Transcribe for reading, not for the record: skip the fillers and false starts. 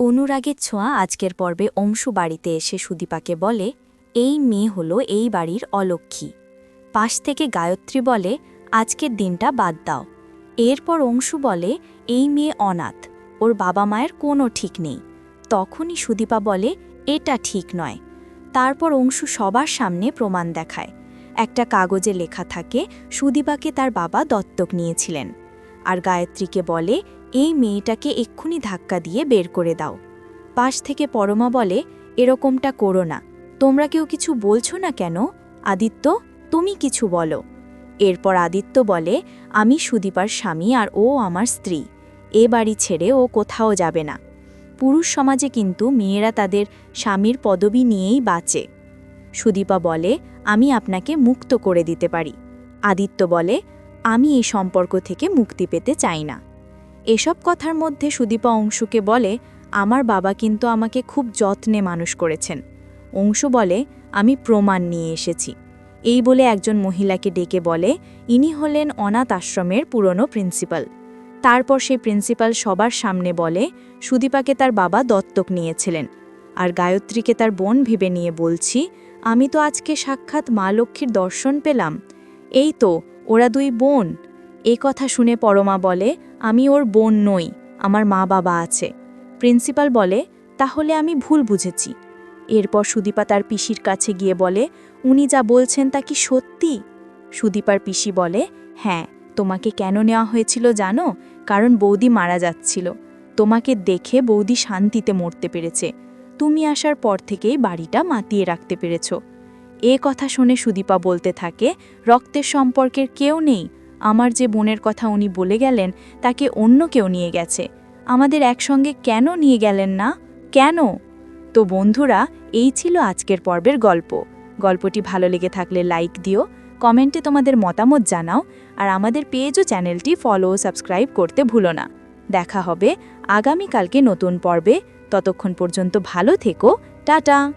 অনুরাগের ছোঁয়া আজকের পর্বে অংশু বাড়িতে এসে সুদীপাকে বলে, এই মেয়ে হলো এই বাড়ির অলক্ষ্মী। পাশ থেকে গায়ত্রী বলে, আজকের দিনটা বাদ দাও। এরপর অংশু বলে, এই মেয়ে অনাথ, ওর বাবা মায়ের কোনো ঠিক নেই। তখনই সুদীপা বলে, এটা ঠিক নয়। তারপর অংশু সবার সামনে প্রমাণ দেখায়। একটা কাগজে লেখা থাকে সুদীপাকে তার বাবা দত্তক নিয়েছিলেন। আর গায়ত্রীকে বলে, এই মেয়েটাকে এক্ষুনি ধাক্কা দিয়ে বের করে দাও। পাশ থেকে পরমা বলে, এরকমটা করো না, তোমরা কেউ কিছু বলছো না কেন? আদিত্য, তুমি কিছু বলো। এরপর আদিত্য বলে, আমি সুদীপার স্বামী আর ও আমার স্ত্রী। এ বাড়ি ছেড়ে ও কোথাও যাবে না। পুরুষ সমাজে কিন্তু মেয়েরা তাদের স্বামীর পদবি নিয়েই বাঁচে। সুদীপা বলে, আমি আপনাকে মুক্ত করে দিতে পারি। আদিত্য বলে, আমি এই সম্পর্ক থেকে মুক্তি পেতে চাই না। এসব কথার মধ্যে সুদীপা অংশুকে বলে, আমার বাবা কিন্তু আমাকে খুব যত্নে মানুষ করেছেন। অংশু বলে, আমি প্রমাণ নিয়ে এসেছি। এই বলে একজন মহিলাকে ডেকে বলে, ইনি হলেন অনাথ আশ্রমের পুরনো প্রিন্সিপাল। তারপর সেই প্রিন্সিপাল সবার সামনে বলে, সুদীপাকে তার বাবা দত্তক নিয়েছিলেন। আর গায়ত্রীকে তার বোন ভেবে নিয়ে বলছি, আমি তো আজকে সাক্ষাৎ মা লক্ষ্মীর দর্শন পেলাম। এই তো ওরা দুই বোন। এ কথা শুনে পরমা বলে, আমি ওর বোন নই, আমার মা বাবা আছে। প্রিন্সিপাল বলে, তাহলে আমি ভুল বুঝেছি। এরপর সুদীপা তার পিসির কাছে গিয়ে বলে, উনি যা বলছেন তা কি সত্যি? সুদীপার পিসি বলে, হ্যাঁ, তোমাকে কেন নেওয়া হয়েছিল জানো? কারণ বৌদি মারা যাচ্ছিল। তোমাকে দেখে বৌদি শান্তিতে মরতে পেরেছে। তুমি আসার পর থেকেই বাড়িটা মাতিয়ে রাখতে পেরেছ। এ কথা শুনে সুদীপা বলতে থাকে, রক্তের সম্পর্কের কেউ নেই। আমার যে বোনের কথা উনি বলে গেলেন তাকে অন্য কেউ নিয়ে গেছে। আমাদের একসঙ্গে কেন নিয়ে গেলেন না? কেন? তো বন্ধুরা, এই ছিল আজকের পর্বের গল্প। গল্পটি ভালো লেগে থাকলে লাইক দিও, কমেন্টে তোমাদের মতামত জানাও, আর আমাদের পেজ ও চ্যানেলটি ফলো ও সাবস্ক্রাইব করতে ভুলো না। দেখা হবে আগামীকালকে নতুন পর্বে। ততক্ষণ পর্যন্ত ভালো থেকো। টাটা।